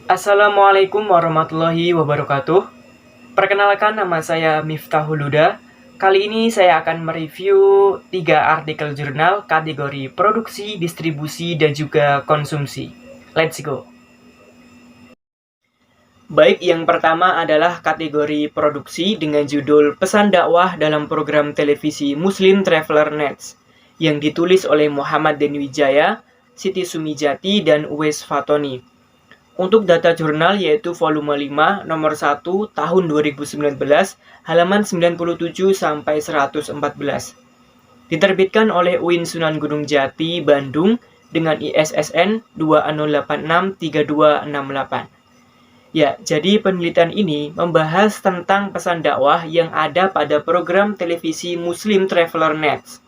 Assalamualaikum warahmatullahi wabarakatuh. Perkenalkan, nama saya Miftahul Huda. Kali ini saya akan mereview 3 artikel jurnal kategori produksi, distribusi, dan juga konsumsi. Let's go. Baik, yang pertama adalah kategori produksi dengan judul Pesan Dakwah dalam Program Televisi Muslim Traveler Nets yang ditulis oleh Muhammad Denwijaya, Siti Sumijati, dan Uwais Fatoni. Untuk data jurnal yaitu volume 5 nomor 1 tahun 2019 halaman 97 sampai 114. Diterbitkan oleh UIN Sunan Gunung Jati, Bandung dengan ISSN 20863268. Ya, jadi penelitian ini membahas tentang pesan dakwah yang ada pada program televisi Muslim Traveler Nets.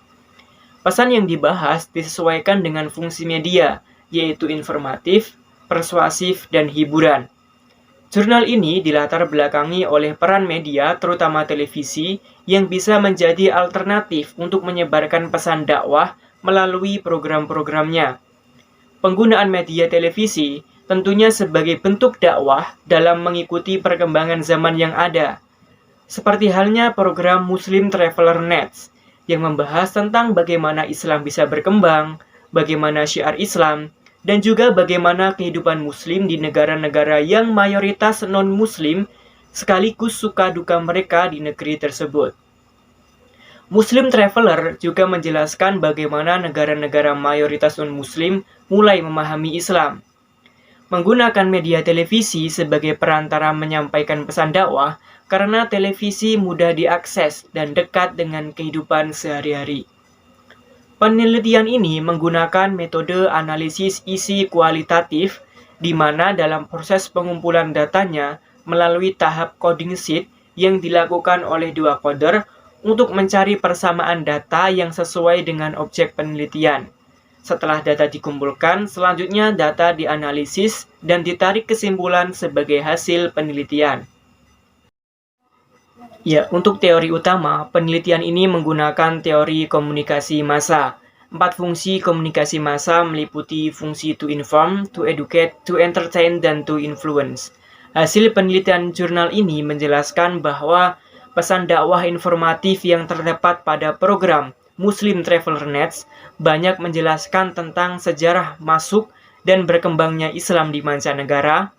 Pesan yang dibahas disesuaikan dengan fungsi media, yaitu informatif, persuasif, dan hiburan. Jurnal ini dilatar belakangi oleh peran media, terutama televisi, yang bisa menjadi alternatif untuk menyebarkan pesan dakwah melalui program-programnya. Penggunaan media televisi tentunya sebagai bentuk dakwah dalam mengikuti perkembangan zaman yang ada. Seperti halnya program Muslim Traveler Nets, yang membahas tentang bagaimana Islam bisa berkembang, bagaimana syiar Islam, dan juga bagaimana kehidupan muslim di negara-negara yang mayoritas non-muslim sekaligus suka duka mereka di negeri tersebut. Muslim Traveler juga menjelaskan bagaimana negara-negara mayoritas non-muslim mulai memahami Islam. Menggunakan media televisi sebagai perantara menyampaikan pesan dakwah karena televisi mudah diakses dan dekat dengan kehidupan sehari-hari. Penelitian ini menggunakan metode analisis isi kualitatif, di mana dalam proses pengumpulan datanya melalui tahap coding sheet yang dilakukan oleh 2 coder untuk mencari persamaan data yang sesuai dengan objek penelitian. Setelah data dikumpulkan, selanjutnya data dianalisis dan ditarik kesimpulan sebagai hasil penelitian. Ya, untuk teori utama, penelitian ini menggunakan teori komunikasi massa. 4 fungsi komunikasi massa meliputi fungsi to inform, to educate, to entertain, dan to influence. Hasil penelitian jurnal ini menjelaskan bahwa pesan dakwah informatif yang terdapat pada program Muslim Traveler Nets banyak menjelaskan tentang sejarah masuk dan berkembangnya Islam di mancanegara,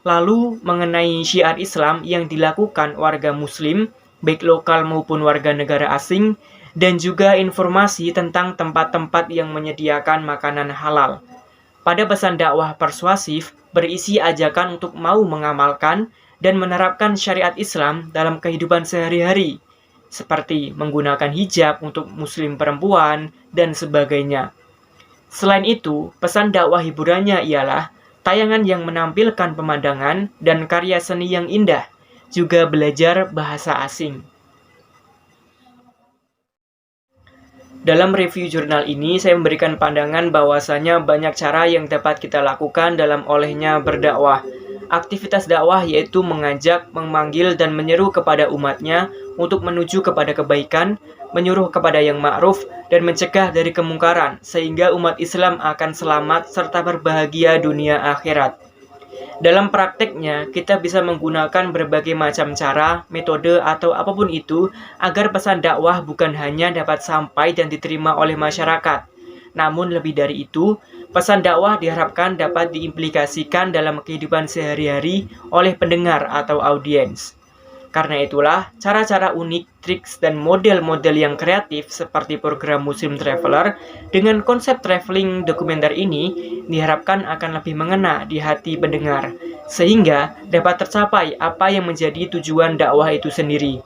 lalu mengenai syiar Islam yang dilakukan warga muslim, baik lokal maupun warga negara asing, dan juga informasi tentang tempat-tempat yang menyediakan makanan halal. Pada pesan dakwah persuasif, berisi ajakan untuk mau mengamalkan dan menerapkan syariat Islam dalam kehidupan sehari-hari, seperti menggunakan hijab untuk muslim perempuan, dan sebagainya. Selain itu, pesan dakwah hiburannya ialah tayangan yang menampilkan pemandangan dan karya seni yang indah, juga belajar bahasa asing. Dalam review jurnal ini, saya memberikan pandangan bahwasanya banyak cara yang dapat kita lakukan dalam olehnya berdakwah. Aktivitas dakwah yaitu mengajak, memanggil, dan menyeru kepada umatnya untuk menuju kepada kebaikan, menyuruh kepada yang ma'ruf, dan mencegah dari kemungkaran, sehingga umat Islam akan selamat serta berbahagia dunia akhirat. Dalam prakteknya, kita bisa menggunakan berbagai macam cara, metode, atau apapun itu agar pesan dakwah bukan hanya dapat sampai dan diterima oleh masyarakat. Namun lebih dari itu, pesan dakwah diharapkan dapat diimplikasikan dalam kehidupan sehari-hari oleh pendengar atau audiens. Karena itulah, cara-cara unik, triks, dan model-model yang kreatif seperti program Muslim Traveler dengan konsep traveling dokumenter ini diharapkan akan lebih mengena di hati pendengar, sehingga dapat tercapai apa yang menjadi tujuan dakwah itu sendiri.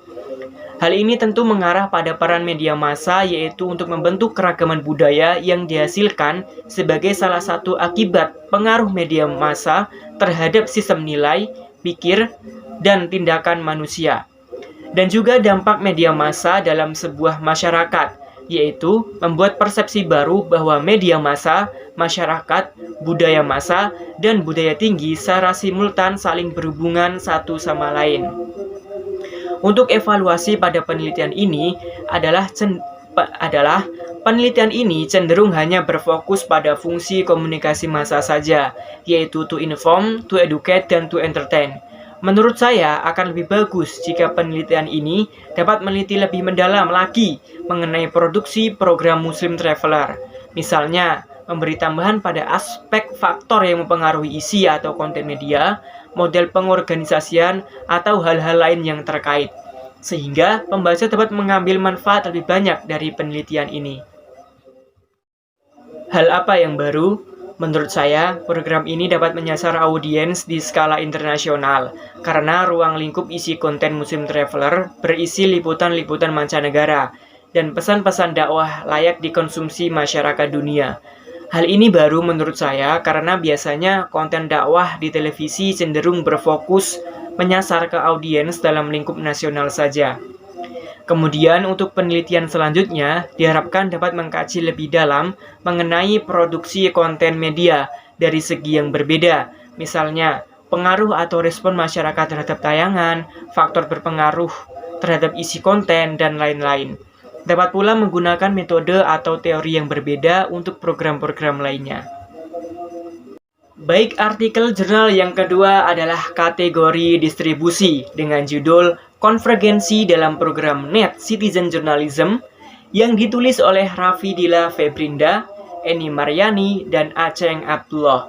Hal ini tentu mengarah pada peran media massa, yaitu untuk membentuk keragaman budaya yang dihasilkan sebagai salah satu akibat pengaruh media massa terhadap sistem nilai, pikir, dan tindakan manusia. Dan juga dampak media massa dalam sebuah masyarakat, yaitu membuat persepsi baru bahwa media massa, masyarakat, budaya massa, dan budaya tinggi secara simultan saling berhubungan satu sama lain. Untuk evaluasi pada penelitian ini adalah penelitian ini cenderung hanya berfokus pada fungsi komunikasi massa saja, yaitu to inform, to educate, dan to entertain. Menurut saya akan lebih bagus jika penelitian ini dapat meneliti lebih mendalam lagi mengenai produksi program Muslim Traveler. Misalnya, memberi tambahan pada aspek faktor yang mempengaruhi isi atau konten media, model pengorganisasian, atau hal-hal lain yang terkait. Sehingga pembaca dapat mengambil manfaat lebih banyak dari penelitian ini. Hal apa yang baru? Menurut saya, program ini dapat menyasar audiens di skala internasional karena ruang lingkup isi konten Muslim Traveler berisi liputan-liputan mancanegara dan pesan-pesan dakwah layak dikonsumsi masyarakat dunia. Hal ini baru menurut saya karena biasanya konten dakwah di televisi cenderung berfokus menyasar ke audiens dalam lingkup nasional saja. Kemudian untuk penelitian selanjutnya diharapkan dapat mengkaji lebih dalam mengenai produksi konten media dari segi yang berbeda, misalnya pengaruh atau respon masyarakat terhadap tayangan, faktor berpengaruh terhadap isi konten, dan lain-lain. Dapat pula menggunakan metode atau teori yang berbeda untuk program-program lainnya. Baik, artikel jurnal yang kedua adalah kategori distribusi dengan judul Konvergensi dalam Program Net Citizen Journalism yang ditulis oleh Rafidila Febrinda, Eni Maryani, dan Aceng Abdullah.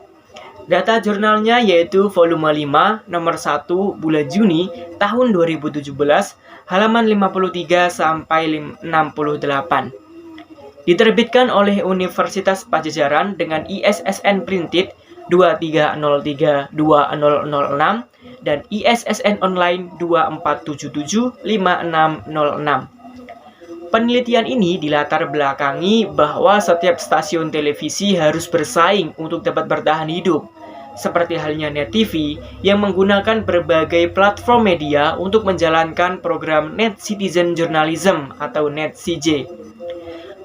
Data jurnalnya yaitu volume 5, nomor 1, bulan Juni tahun 2017, halaman 53 sampai 68. Diterbitkan oleh Universitas Pajajaran dengan ISSN printed 23032006 dan ISSN online 24775606. Penelitian ini dilatar belakangi bahwa setiap stasiun televisi harus bersaing untuk dapat bertahan hidup, seperti halnya Net TV yang menggunakan berbagai platform media untuk menjalankan program Net Citizen Journalism atau Net CJ.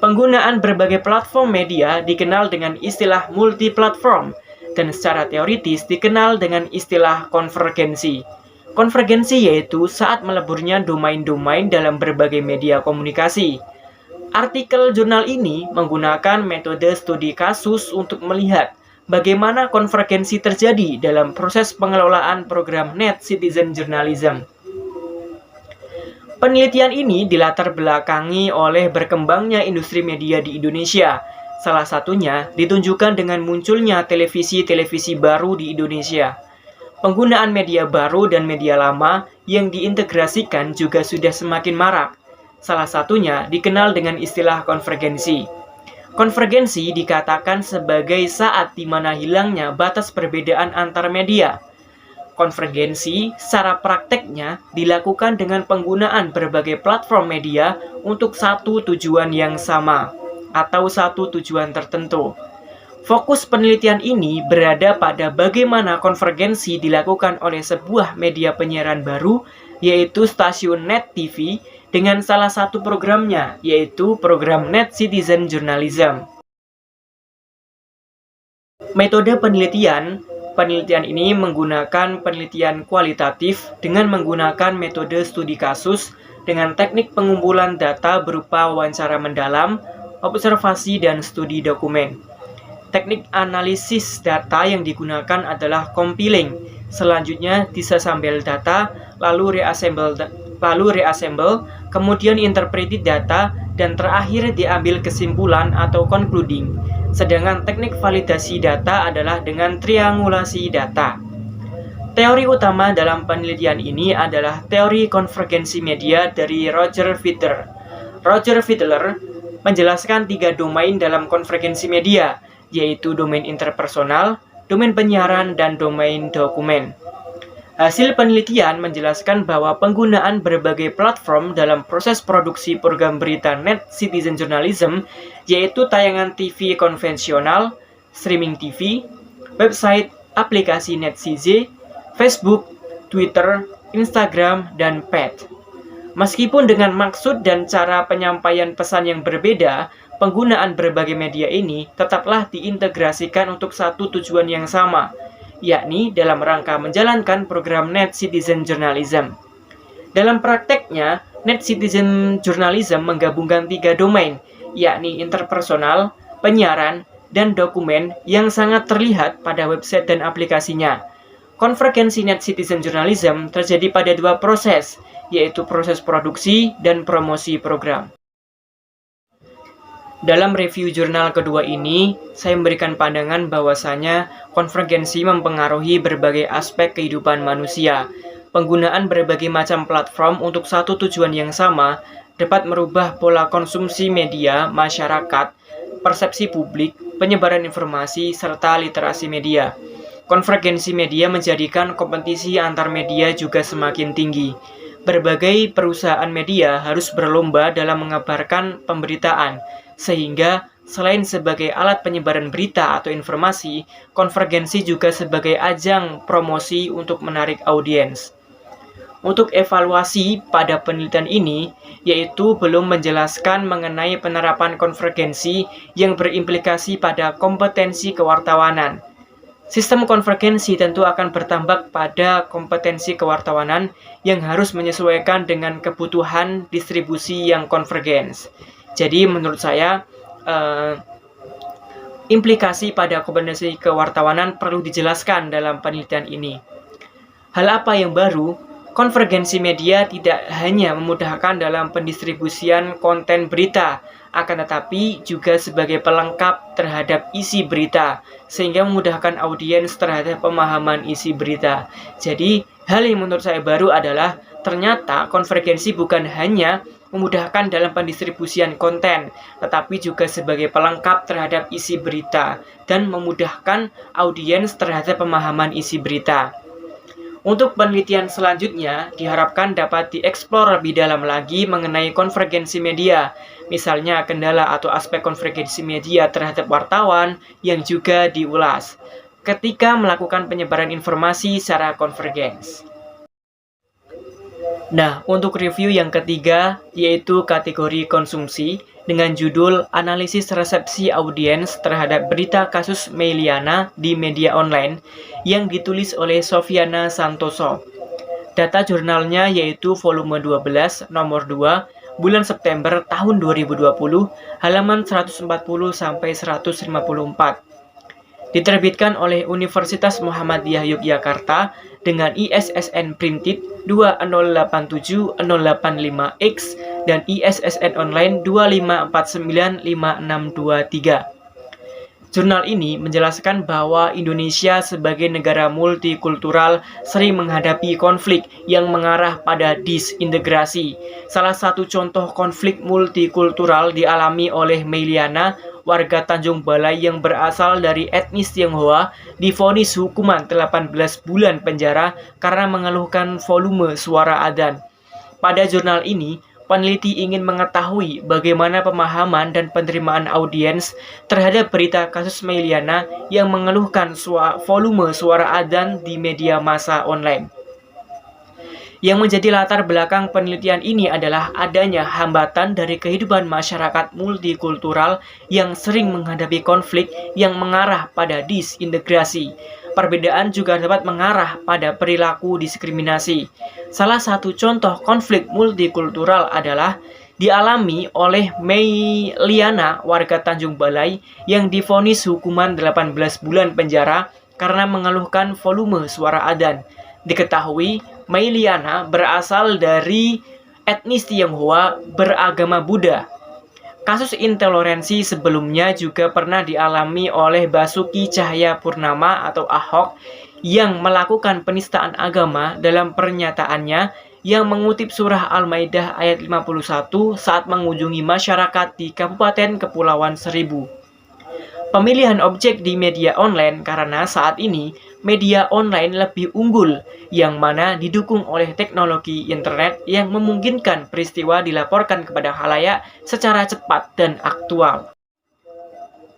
Penggunaan berbagai platform media dikenal dengan istilah multi-platform dan secara teoritis dikenal dengan istilah konvergensi. Konvergensi yaitu saat meleburnya domain-domain dalam berbagai media komunikasi. Artikel jurnal ini menggunakan metode studi kasus untuk melihat bagaimana konvergensi terjadi dalam proses pengelolaan program Net Citizen Journalism. Penelitian ini dilatar belakangi oleh berkembangnya industri media di Indonesia. Salah satunya ditunjukkan dengan munculnya televisi-televisi baru di Indonesia. Penggunaan media baru dan media lama yang diintegrasikan juga sudah semakin marak. Salah satunya dikenal dengan istilah konvergensi. Konvergensi dikatakan sebagai saat di mana hilangnya batas perbedaan antar media. Konvergensi secara prakteknya dilakukan dengan penggunaan berbagai platform media untuk satu tujuan yang sama atau satu tujuan tertentu. Fokus penelitian ini berada pada bagaimana konvergensi dilakukan oleh sebuah media penyiaran baru, yaitu stasiun Net TV, dengan salah satu programnya, yaitu program Net Citizen Journalism. Metode penelitian ini menggunakan penelitian kualitatif dengan menggunakan metode studi kasus dengan teknik pengumpulan data berupa wawancara mendalam, observasi, dan studi dokumen. Teknik analisis data yang digunakan adalah compiling, selanjutnya disassemble data, lalu reassemble, kemudian interpreted data, dan terakhir diambil kesimpulan atau concluding. Sedangkan teknik validasi data adalah dengan triangulasi data. Teori utama dalam penelitian ini adalah teori konvergensi media dari Roger Federer. Roger Federer menjelaskan 3 domain dalam konvergensi media, yaitu domain interpersonal, domain penyiaran, dan domain dokumen. Hasil penelitian menjelaskan bahwa penggunaan berbagai platform dalam proses produksi program berita Net Citizen Journalism, yaitu tayangan TV konvensional, streaming TV, website, aplikasi Net CJ, Facebook, Twitter, Instagram, dan PET. Meskipun dengan maksud dan cara penyampaian pesan yang berbeda, penggunaan berbagai media ini tetaplah diintegrasikan untuk satu tujuan yang sama, yakni dalam rangka menjalankan program Net Citizen Journalism. Dalam prakteknya, net citizen journalism menggabungkan 3 domain, yakni interpersonal, penyiaran, dan dokumen yang sangat terlihat pada website dan aplikasinya. Konvergensi net citizen journalism terjadi pada 2 proses, yaitu proses produksi dan promosi program. Dalam review jurnal kedua ini, saya memberikan pandangan bahwasanya konvergensi mempengaruhi berbagai aspek kehidupan manusia. Penggunaan berbagai macam platform untuk satu tujuan yang sama dapat merubah pola konsumsi media masyarakat, persepsi publik, penyebaran informasi, serta literasi media. Konvergensi media menjadikan kompetisi antar media juga semakin tinggi. Berbagai perusahaan media harus berlomba dalam mengabarkan pemberitaan, sehingga selain sebagai alat penyebaran berita atau informasi, konvergensi juga sebagai ajang promosi untuk menarik audiens. Untuk evaluasi pada penelitian ini, yaitu belum menjelaskan mengenai penerapan konvergensi yang berimplikasi pada kompetensi kewartawanan. Sistem konvergensi tentu akan bertambah pada kompetensi kewartawanan yang harus menyesuaikan dengan kebutuhan distribusi yang konvergens. Jadi menurut saya, implikasi pada kompetensi kewartawanan perlu dijelaskan dalam penelitian ini. Hal apa yang baru? Konvergensi media tidak hanya memudahkan dalam pendistribusian konten berita, akan tetapi juga sebagai pelengkap terhadap isi berita, sehingga memudahkan audiens terhadap pemahaman isi berita. Jadi, hal yang menurut saya baru adalah ternyata konvergensi bukan hanya memudahkan dalam pendistribusian konten, tetapi juga sebagai pelengkap terhadap isi berita dan memudahkan audiens terhadap pemahaman isi berita. Untuk penelitian selanjutnya, diharapkan dapat dieksplor lebih dalam lagi mengenai konvergensi media, misalnya kendala atau aspek konvergensi media terhadap wartawan yang juga diulas ketika melakukan penyebaran informasi secara konvergens. Nah, untuk review yang ketiga, yaitu kategori konsumsi, dengan judul Analisis Resepsi Audiens Terhadap Berita Kasus Meilyana di Media Online, yang ditulis oleh Sofiana Santoso. Data jurnalnya yaitu volume 12, nomor 2, bulan September tahun 2020, halaman 140-154. Diterbitkan oleh Universitas Muhammadiyah Yogyakarta dengan ISSN printed 20087-085X dan ISSN online 2549563. Jurnal ini menjelaskan bahwa Indonesia sebagai negara multikultural sering menghadapi konflik yang mengarah pada disintegrasi. Salah satu contoh konflik multikultural dialami oleh Meilyana, warga Tanjung Balai yang berasal dari etnis Tionghoa, divonis hukuman 18 bulan penjara karena mengeluhkan volume suara adzan. Pada jurnal ini, peneliti ingin mengetahui bagaimana pemahaman dan penerimaan audiens terhadap berita kasus Meilyana yang mengeluhkan volume suara adzan di media massa online. Yang menjadi latar belakang penelitian ini adalah adanya hambatan dari kehidupan masyarakat multikultural yang sering menghadapi konflik yang mengarah pada disintegrasi. Perbedaan juga dapat mengarah pada perilaku diskriminasi. Salah satu contoh konflik multikultural adalah dialami oleh Meilyana, warga Tanjung Balai, yang divonis hukuman 18 bulan penjara karena mengeluhkan volume suara adzan. Diketahui, Meilyana berasal dari etnis Tionghoa beragama Buddha. Kasus intoleransi sebelumnya juga pernah dialami oleh Basuki Cahayapurnama atau Ahok yang melakukan penistaan agama dalam pernyataannya yang mengutip surah Al-Maidah ayat 51 saat mengunjungi masyarakat di Kabupaten Kepulauan Seribu. Pemilihan objek di media online karena saat ini media online lebih unggul, yang mana didukung oleh teknologi internet yang memungkinkan peristiwa dilaporkan kepada khalayak secara cepat dan aktual.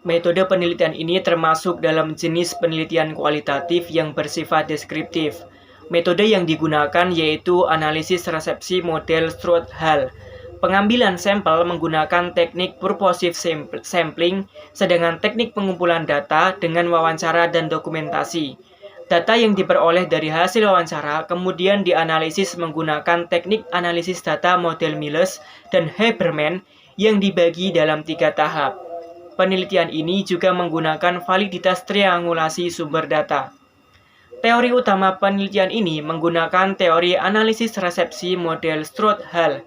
Metode penelitian ini termasuk dalam jenis penelitian kualitatif yang bersifat deskriptif. Metode yang digunakan yaitu analisis resepsi model Stroud-Hall. Pengambilan sampel menggunakan teknik purposive sampling, sedangkan teknik pengumpulan data dengan wawancara dan dokumentasi. Data yang diperoleh dari hasil wawancara kemudian dianalisis menggunakan teknik analisis data model Miles dan Haberman yang dibagi dalam 3 tahap. Penelitian ini juga menggunakan validitas triangulasi sumber data. Teori utama penelitian ini menggunakan teori analisis resepsi model Stroud-Hall.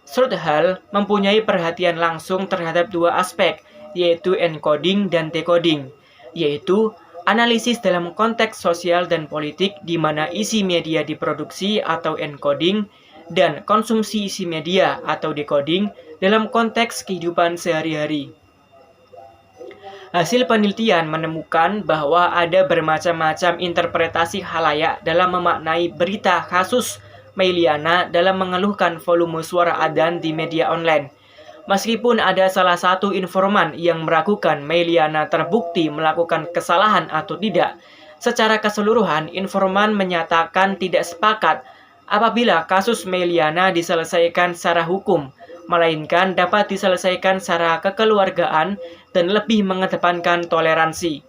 Stroud-Hall mempunyai perhatian langsung terhadap 2 aspek, yaitu encoding dan decoding, yaitu analisis dalam konteks sosial dan politik di mana isi media diproduksi atau encoding, dan konsumsi isi media atau decoding dalam konteks kehidupan sehari-hari. Hasil penelitian menemukan bahwa ada bermacam-macam interpretasi khalayak dalam memaknai berita kasus Meliana dalam mengeluhkan volume suara adzan di media online. Meskipun ada salah satu informan yang meragukan Meliana terbukti melakukan kesalahan atau tidak, secara keseluruhan informan menyatakan tidak sepakat apabila kasus Meliana diselesaikan secara hukum, melainkan dapat diselesaikan secara kekeluargaan dan lebih mengedepankan toleransi.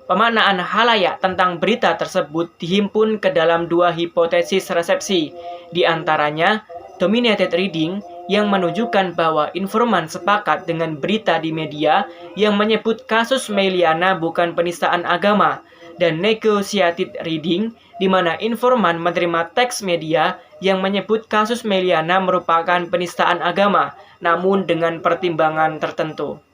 Pemaknaan khalayak tentang berita tersebut dihimpun ke dalam 2 hipotesis resepsi, di antaranya dominated reading yang menunjukkan bahwa informan sepakat dengan berita di media yang menyebut kasus Meliana bukan penistaan agama, dan negotiated reading di mana informan menerima teks media yang menyebut kasus Meliana merupakan penistaan agama, namun dengan pertimbangan tertentu.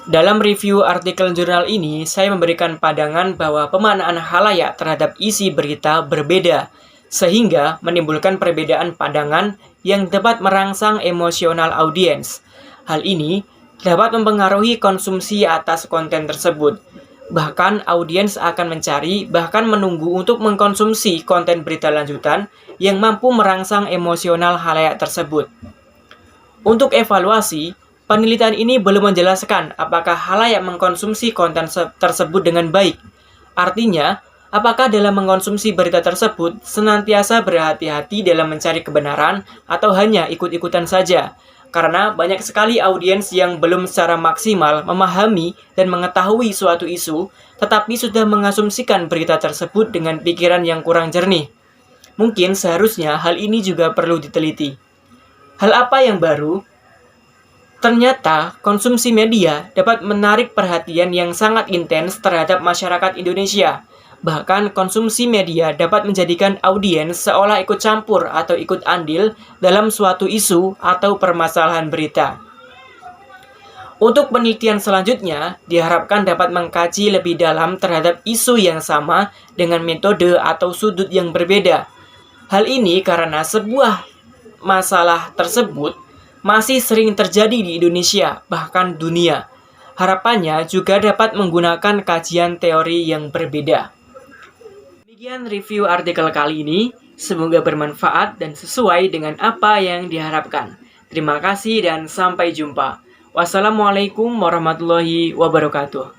Dalam review artikel jurnal ini, saya memberikan pandangan bahwa pemaknaan khalayak terhadap isi berita berbeda, sehingga menimbulkan perbedaan pandangan yang dapat merangsang emosional audiens. Hal ini dapat mempengaruhi konsumsi atas konten tersebut. Bahkan audiens akan mencari, bahkan menunggu untuk mengkonsumsi konten berita lanjutan yang mampu merangsang emosional khalayak tersebut. Untuk evaluasi, penelitian ini belum menjelaskan apakah khalayak mengkonsumsi konten tersebut dengan baik. Artinya, apakah dalam mengkonsumsi berita tersebut senantiasa berhati-hati dalam mencari kebenaran atau hanya ikut-ikutan saja? Karena banyak sekali audiens yang belum secara maksimal memahami dan mengetahui suatu isu, tetapi sudah mengasumsikan berita tersebut dengan pikiran yang kurang jernih. Mungkin seharusnya hal ini juga perlu diteliti. Hal apa yang baru? Ternyata, konsumsi media dapat menarik perhatian yang sangat intens terhadap masyarakat Indonesia. Bahkan, konsumsi media dapat menjadikan audiens seolah ikut campur atau ikut andil dalam suatu isu atau permasalahan berita. Untuk penelitian selanjutnya, diharapkan dapat mengkaji lebih dalam terhadap isu yang sama dengan metode atau sudut yang berbeda. Hal ini karena sebuah masalah tersebut masih sering terjadi di Indonesia, bahkan dunia. Harapannya juga dapat menggunakan kajian teori yang berbeda. Demikian review artikel kali ini, semoga bermanfaat dan sesuai dengan apa yang diharapkan. Terima kasih dan sampai jumpa. Wassalamualaikum warahmatullahi wabarakatuh.